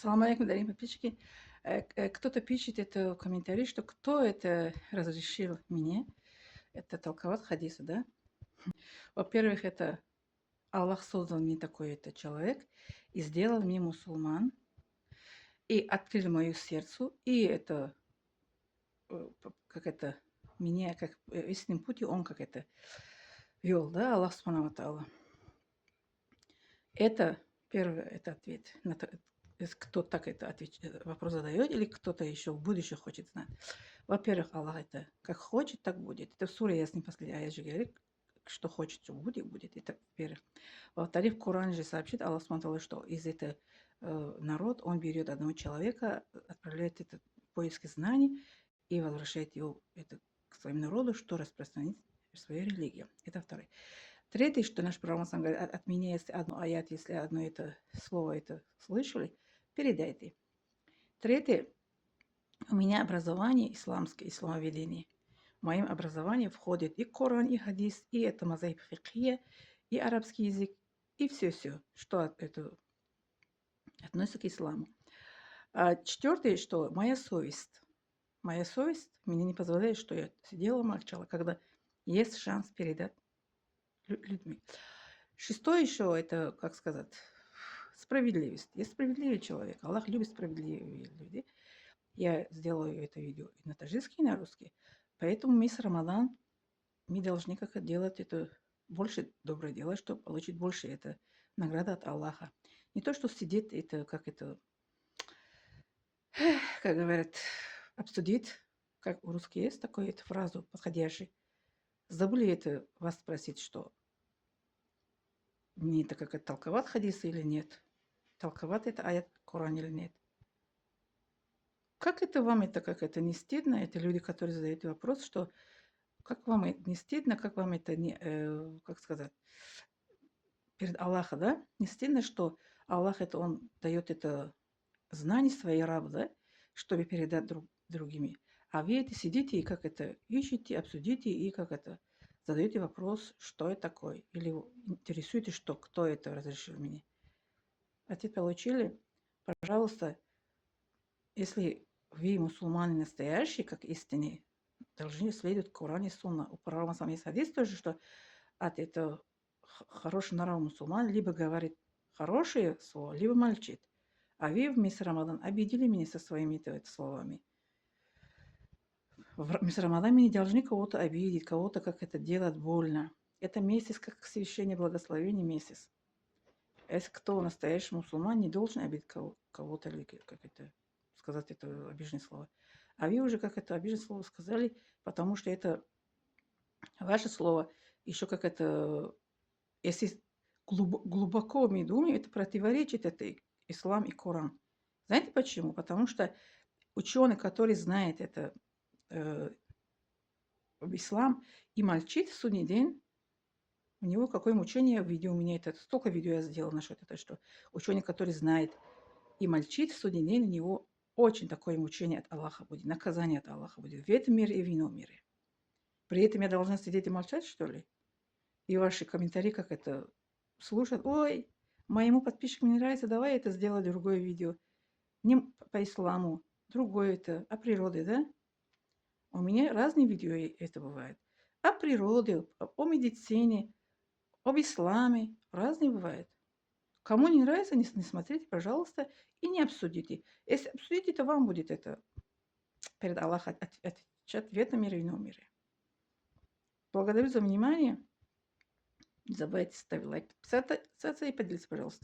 Салам алейкум, дорогие подписчики. Кто-то пишет это в комментарии, что кто это разрешил мне это толковать хадисы, да? Во-первых, это Аллах создал мне такой это человек и сделал мне мусульман, и открыл мое сердце, и это, как это, меня, как истинным путем он как это вел, да, Аллах Субхану ва Тааля. Это первый это ответ на кто так это вопрос задает, или кто-то еще в будущем хочет знать. Во-первых, Аллах это как хочет, так будет. Это в суре ясный последний аят же говорит, что хочет, что будет, будет. Это во-первых. Во-вторых, в Коране же сообщит Аллах смотрел, что из этого народ, он берет одного человека, отправляет это в поиски знаний и возвращает его это, к своему народу, что распространить свою религию. Это второе. Третье, что наш пророк говорит, от меня, если одно аят, если одно это слово это слышали, передайте. Третье, у меня образование исламское, исламоведение. В моем образовании входит и Коран, и хадис, и это мазахиб фикхия, и арабский язык, и все-все, что это относится к исламу. А четвертое, что моя совесть мне не позволяет, что я сидела, молчала, когда есть шанс передать людьми. Шестое еще это, как сказать, справедливость. Я справедливый человек. Аллах любит справедливые люди. Я сделаю это видео и на таджикский, и на русский. Поэтому месяц Рамадан мы должны как делать это больше доброе дело, чтобы получить больше это награда от Аллаха. Не то, что сидеть это, как говорят, обсудить, как у русских есть такую эту фразу подходящую. Забыли это вас спросить, что мне это как это толковать хадисы или нет? Толковать это аят Коран или нет? Как это вам это, как это не стыдно? Это люди, которые задают вопрос, что как вам это не стыдно, как вам это не, как сказать, перед Аллахом, да? Не стыдно, что Аллах это, он дает это знание своей рабу, да, чтобы передать другими. А вы это сидите и как это ищете, обсудите и как это задаете вопрос, что это такое, или интересуетесь, что кто это разрешил мне. Ответ получили? Пожалуйста, если вы мусульмане настоящие, как истинные, должны следовать Коран и Сунна. У пророка сам есть хадис тоже, что от этого хороший нрав мусульман либо говорит хорошее слово, либо молчит. А вы в месяц Рамадан обидели меня со своими словами. В месяц Рамадан мы не должны кого-то обидеть, кого-то как это делать больно. Это месяц как священное благословение месяц. Если кто настоящий мусульман, не должен обидеть кого-то, или как это сказать, это обиженное слово. А вы уже как это обиженное слово сказали, потому что это ваше слово, еще как это, если глубоко мы думаем, это противоречит это ислам и Коран. Знаете почему? Потому что ученый, который знает это ислам и молчит в судный день, у него какое мучение видео у меня это столько видео я сделала насчет этого, что ученый, который знает и молчит в судный день, у него очень такое мучение от Аллаха будет, наказание от Аллаха будет в этом мире и в ином мире. При этом я должна сидеть и молчать, что ли? И ваши комментарии, как это слушают. Ой, моему подписчику не нравится, давай это сделай другое видео. Не по исламу, другое это, о природе, да? У меня разные видео это бывает. О природе, о медицине, об исламе. Разные бывает. Кому не нравится, не смотрите, пожалуйста, и не обсудите. Если обсудите, то вам будет это перед Аллахом отвечать в этом мире и ином мире. Благодарю за внимание. Не забывайте ставить лайк, подписаться и поделиться, пожалуйста.